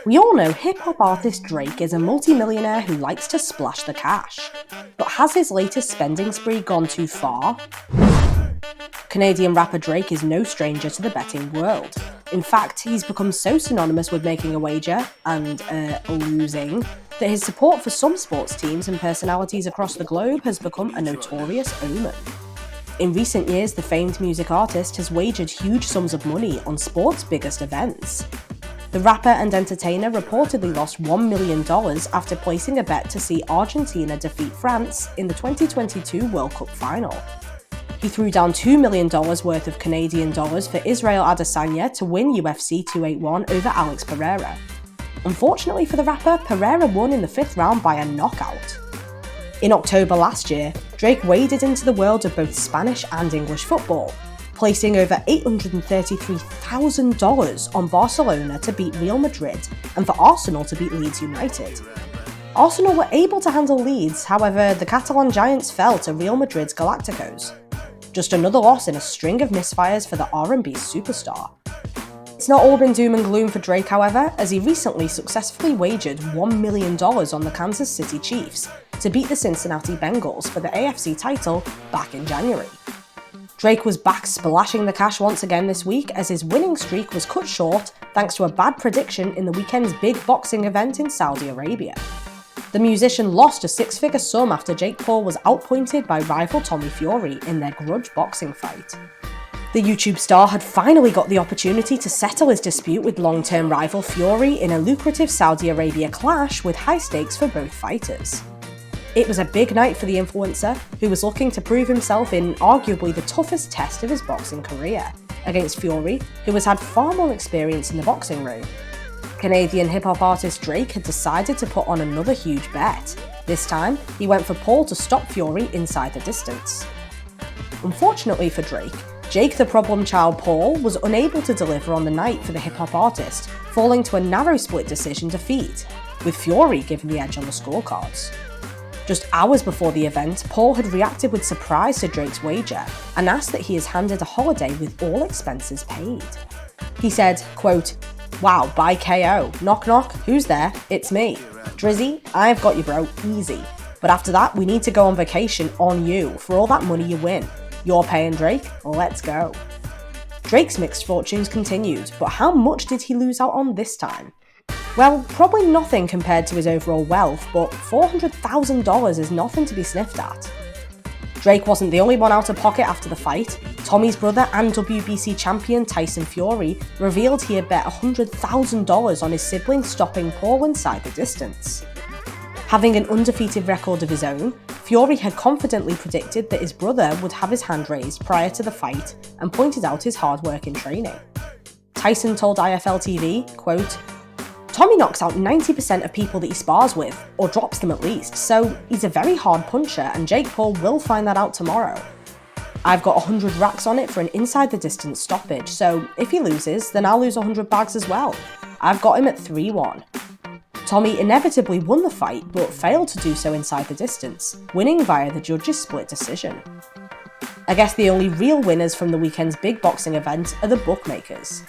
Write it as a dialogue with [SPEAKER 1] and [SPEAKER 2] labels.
[SPEAKER 1] We all know hip-hop artist Drake is a multi-millionaire who likes to splash the cash. But has his latest spending spree gone too far? Canadian rapper Drake is no stranger to the betting world. In fact, he's become so synonymous with making a wager and losing that his support for some sports teams and personalities across the globe has become a notorious omen. In recent years, the famed music artist has wagered huge sums of money on sports' biggest events. The rapper and entertainer reportedly lost $1 million after placing a bet to see Argentina defeat France in the 2022 World Cup final. He threw down $2 million worth of Canadian dollars for Israel Adesanya to win UFC 281 over Alex Pereira. Unfortunately for the rapper, Pereira won in the 5th round by a knockout. In October last year, Drake waded into the world of both Spanish and English football, placing over $833,000 on Barcelona to beat Real Madrid and for Arsenal to beat Leeds United. Arsenal were able to handle Leeds, however, the Catalan Giants fell to Real Madrid's Galacticos. Just another loss in a string of misfires for the R&B superstar. It's not all been doom and gloom for Drake, however, as he recently successfully wagered $1 million on the Kansas City Chiefs to beat the Cincinnati Bengals for the AFC title back in January. Drake was back splashing the cash once again this week as his winning streak was cut short thanks to a bad prediction in the weekend's big boxing event in Saudi Arabia. The musician lost a six-figure sum after Jake Paul was outpointed by rival Tommy Fury in their grudge boxing fight. The YouTube star had finally got the opportunity to settle his dispute with long-term rival Fury in a lucrative Saudi Arabia clash with high stakes for both fighters. It was a big night for the influencer, who was looking to prove himself in arguably the toughest test of his boxing career, against Fury, who has had far more experience in the boxing ring. Canadian hip-hop artist Drake had decided to put on another huge bet. This time, he went for Paul to stop Fury inside the distance. Unfortunately for Drake, Jake the problem child Paul was unable to deliver on the night for the hip-hop artist, falling to a narrow split decision defeat, with Fury given the edge on the scorecards. Just hours before the event, Paul had reacted with surprise to Drake's wager and asked that he is handed a holiday with all expenses paid. He said, quote, "Wow, by KO. Knock knock, who's there? It's me. Drizzy, I've got you bro, easy. But after that, we need to go on vacation on you for all that money you win. You're paying Drake, let's go." Drake's mixed fortunes continued, but how much did he lose out on this time? Well, probably nothing compared to his overall wealth, but $400,000 is nothing to be sniffed at. Drake wasn't the only one out of pocket after the fight. Tommy's brother and WBC champion Tyson Fury revealed he had bet $100,000 on his sibling stopping Paul inside the distance. Having an undefeated record of his own, Fury had confidently predicted that his brother would have his hand raised prior to the fight and pointed out his hard work in training. Tyson told IFL TV, quote, "Tommy knocks out 90% of people that he spars with, or drops them at least, so he's a very hard puncher and Jake Paul will find that out tomorrow. I've got 100 racks on it for an inside the distance stoppage, so if he loses, then I'll lose 100 bags as well. I've got him at 3-1. Tommy inevitably won the fight, but failed to do so inside the distance, winning via the judges' split decision. I guess the only real winners from the weekend's big boxing event are the bookmakers.